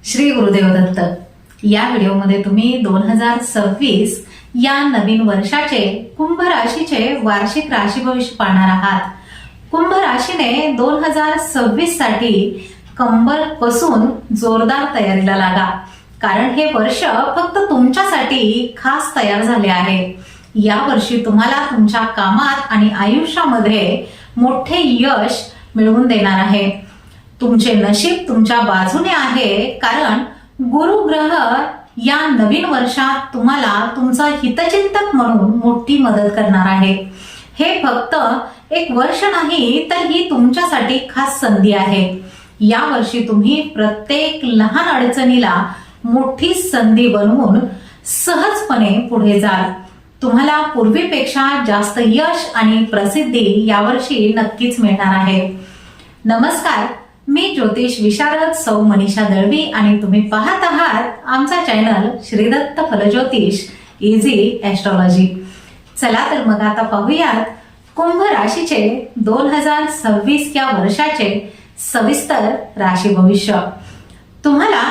श्री गुरुदेव दत्त। या व्हिडिओमध्ये तुम्ही 2026 या नवीन वर्षाचे कुंभ राशीचे वार्षिक राशी भविष्य पाहणार आहात। कुंभ राशीने 2026 साठी कंबर कसून जोरदार तयारीला लागा, कारण हे वर्ष फक्त तुमच्यासाठी खास तयार झाले आहे। या वर्षी तुम्हाला तुमच्या कामात आणि आयुष्यामध्ये मोठे यश मिळवून देणार आहे। तुमचे नशीब तुमच्या बाजूने आहे, कारण गुरु ग्रह या नवीन वर्षात तुम्हाला तुमचा हितचिंतक म्हणून मोठी मदत करणार आहे। हे फक्त एक वर्ष नाही, तर ही तुमच्यासाठी खास संधी आहे। या वर्षी तुम्ही प्रत्येक लहान अडचणीला मोठी संधी बनवून सहजपणे पुढे जाल। तुम्हाला पूर्वीपेक्षा जास्त यश आणि प्रसिद्धी यावर्षी नक्कीच मिळणार आहे। नमस्कार, मी ज्योतिष विशारद सौ मनीषा दळवी आणि तुम्ही पाहत आहात आमचा चॅनल श्री दत्त फलज्योतिष इझी एस्ट्रॉलॉजी। चला तर मग आता पाहूयात कुंभ राशीचे 2026 या वर्षाचे सविस्तर राशी भविष्य। तुम्हाला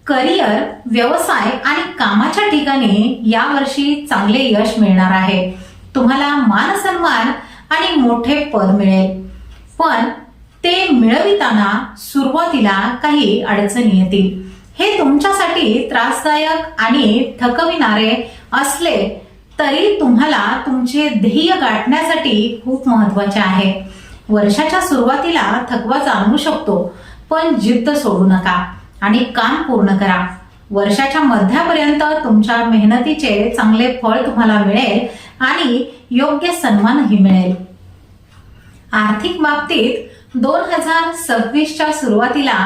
करिअर, व्यवसाय आणि कामाच्या ठिकाणी यावर्षी चांगले यश मिळणार आहे। तुम्हाला मान सन्मान आणि मोठे पद मिळेल, पण ते मिळविताना सुरुवातीला काही अडचणी येतील। हे तुमच्यासाठी त्रासदायक आणि थकविणारे असले तरी तुम्हाला तुमचे ध्येय गाठण्यासाठी खूप महत्वाचे आहे। वर्षाच्या सुरुवातीला थकवा जाणवू शकतो, पण जिद्द सोडू नका आणि काम पूर्ण करा। वर्षाच्या मध्यापर्यंत तुमच्या मेहनतीचे चांगले फळ तुम्हाला मिळेल आणि योग्य सन्मानही मिळेल। आर्थिक बाबतीत 2026 च्या सुरुवातीला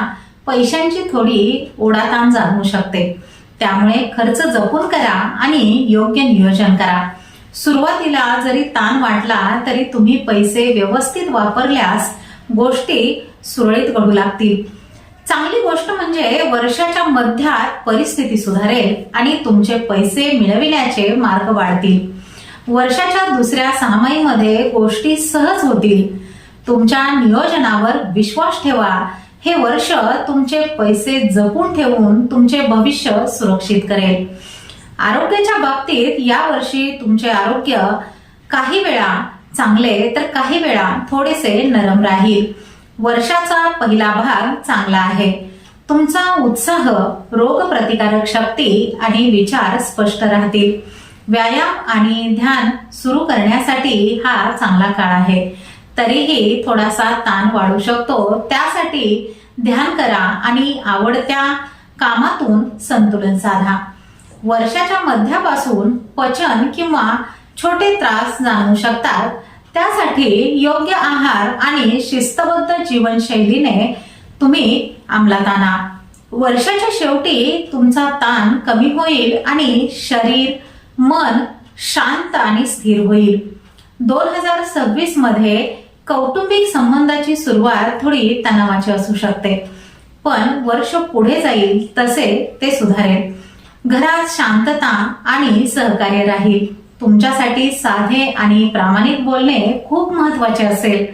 पैशांची थोडी ओढाताण जाणवू शकते, त्यामुळे खर्च जपून करा आणि योग्य नियोजन करा। सुरुवातीला जरी ताण वाटला तरी तुम्ही पैसे व्यवस्थित वापरल्यास गोष्टी सुरळीत घडू लागतील। चांगली गोष्ट म्हणजे वर्षाच्या मध्यात परिस्थिती सुधारेल आणि तुमचे पैसे मिळविण्याचे मार्ग वाढतील। वर्षाच्या दुसऱ्या सहामाहीमध्ये गोष्टी सहज होतील। तुमच्या नियोजनावर विश्वास ठेवा। हे वर्ष तुमचे पैसे जपून ठेवून तुमचे भविष्य सुरक्षित करेल। आरोग्याच्या बाबतीत या वर्षी तुमचे आरोग्य काही वेळा चांगले तर काही वेळा थोडेसे नरम राहील। वर्षाचा पहिला भाग चांगला आहे। तुमचा उत्साह, रोग प्रतिकारक शक्ती आणि विचार स्पष्ट राहतील। व्यायाम आणि ध्यान सुरू करण्यासाठी हा चांगला काळ आहे, तरीही थोडासा ताण वाढू शकतो। त्यासाठी ध्यान करा आणि आवडत्या कामातून संतुलन साधा। वर्षाच्या मध्यापासून पचन किंवा छोटे त्रास जाणवू शकतात, त्यासाठी योग्य आहार आणि शिस्तबद्ध जीवनशैलीने तुम्ही अंमलात आणा। वर्षाच्या शेवटी तुमचा ताण कमी होईल आणि शरीर, मन शांत आणि स्थिर होईल। 2026 मध्ये कौटुंबिक संबंधाची सुरुवात थोडी तणावाची असू शकते, पण वर्ष पुढे जाईल तसे ते सुधारेल। घरात शांतता आणि सहकार्य राहील। तुमच्यासाठी साधे आणि प्रामाणिक बोलणे खूप महत्वाचे असेल।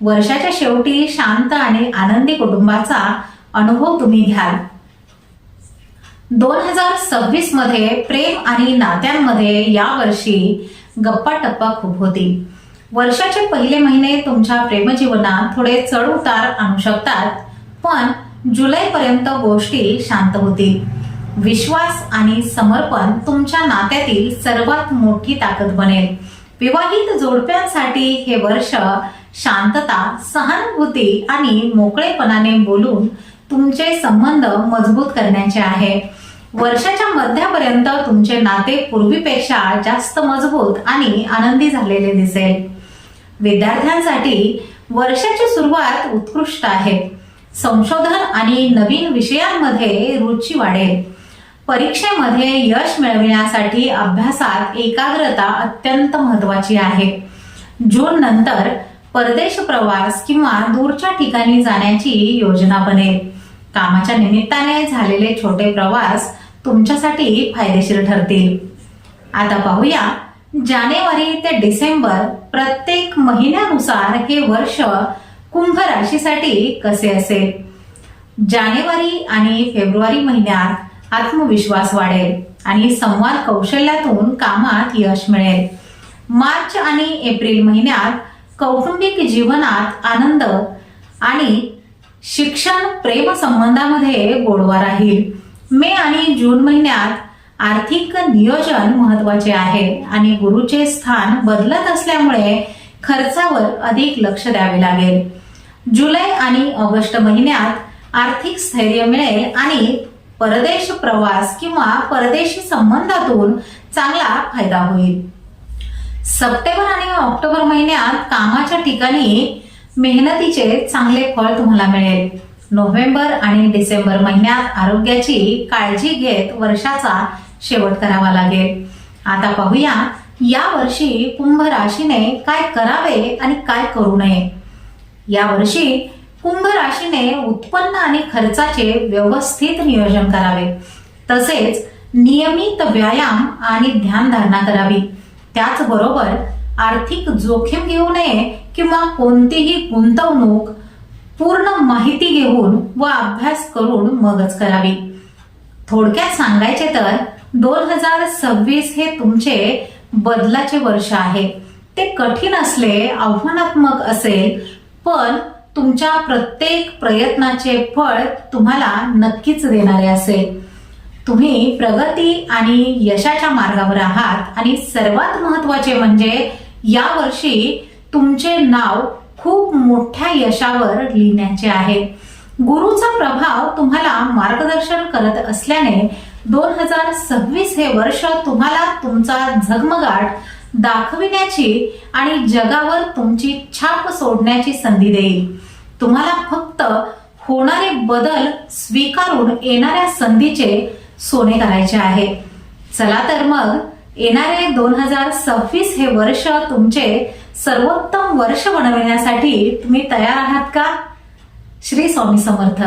वर्षाच्या शेवटी शांत आणि आनंदी कुटुंबाचा अनुभव तुम्ही घ्याल। 2026 मध्ये प्रेम आणि नात्यांमध्ये यावर्षी गप्पा टप्पा खूप होतील। वर्षाचे पहिले महिने तुमच्या प्रेमजीवनात थोडे चढ उतार आणू शकतात, पण जुलै पर्यंत गोष्टी शांत होतील। विश्वास आणि समर्पण तुमच्या नात्यातील सर्वात मोठी ताकद बनेल। विवाहित जोडप्यांसाठी हे वर्ष शांतता, सहानुभूती आणि मोकळेपणाने बोलून तुमचे संबंध मजबूत करण्याचे आहे। वर्षाच्या मध्यापर्यंत तुमचे नाते पूर्वीपेक्षा जास्त मजबूत आणि आनंदी झालेले दिसेल। विद्यार्थ्यांसाठी वर्षाची सुरुवात उत्कृष्ट आहे। संशोधन आणि नवीन विषयांमध्ये रुची वाढेल। परीक्षेमध्ये यश मिळविण्यासाठी अभ्यासात एकाग्रता अत्यंत महत्वाची आहे। जून नंतर परदेश प्रवास किंवा दूरच्या ठिकाणी जाण्याची योजना बनेल। कामाच्या निमित्ताने झालेले छोटे प्रवास तुमच्यासाठी फायदेशीर ठरतील। आता पाहूया जानेवारी ते डिसेंबर प्रत्येक महिन्यानुसार हे वर्ष कुंभ राशीसाठी कसे असेल। जानेवारी आणि फेब्रुवारी महिन्यात आत्मविश्वास वाढेल आणि संवाद कौशल्यातून कामात यश मिळेल. मार्च आणि एप्रिल महिन्यात कौटुंबिक जीवनात आनंद आणि शिक्षण प्रेम संबंधामध्ये गोडवा राहील. मे आणि जून महिन्यात आर्थिक नियोजन महत्वाचे आहे आणि गुरुचे स्थान बदलत असल्यामुळे खर्चावर अधिक लक्ष द्यावे लागेल. जुलै आणि ऑगस्ट महिन्यात आर्थिक स्थैर्य मिळेल आणि परदेश प्रवास किंवा परदेशी संबंधातून चांगला फायदा होईल. सप्टेंबर आणि ऑक्टोबर महिन्यात कामाच्या ठिकाणी मेहनतीचे चांगले फळ तुम्हाला मिळेल. नोव्हेंबर आणि डिसेंबर महिन्यात आरोग्याची काळजी घेत वर्षाचा शेवट करावा लागेल. आता पाहूया या वर्षी कुंभ राशीने काय करावे आणि काय करू नये. या वर्षी कुंभ राशीने उत्पन्न आणि खर्चाचे व्यवस्थित नियोजन करावे. तसेच नियमित व्यायाम आणि ध्यानधारणा करावी. त्याचबरोबर आर्थिक जोखीम घेऊ नये किंवा कोणतीही गुंतवणूक पूर्ण माहिती घेऊन व अभ्यास करून मगच करावी. थोडक्यात सांगायचे तर 2026 हे तुमचे बदलाचे वर्ष आहे. ते कठीण असले, आव्हानात्मक असेल, पण तुमच्या प्रत्येक प्रयत्नाचे फळ तुम्हाला नक्कीच देणारे असेल. तुम्ही प्रगती आणि यशाच्या मार्गावर आहात आणि सर्वात महत्वाचे म्हणजे या वर्षी तुमचे नाव खूप मोठ्या यशावर लिहिण्याचे आहे. गुरुचा प्रभाव तुम्हाला मार्गदर्शन करत असल्याने 2026 हे वर्ष तुम्हाला तुमचा झगमगाट दाखविण्याची आणि जगावर तुमची छाप सोडण्याची संधी देईल. तुम्हाला फक्त होणारे बदल स्वीकारून येणाऱ्या संधीचे सोने करायचे आहे. चला तर मग येणारे 2026 हे वर्ष तुमचे सर्वोत्तम वर्ष बनविण्यासाठी तुम्ही तयार आहात का? श्री स्वामी समर्थ.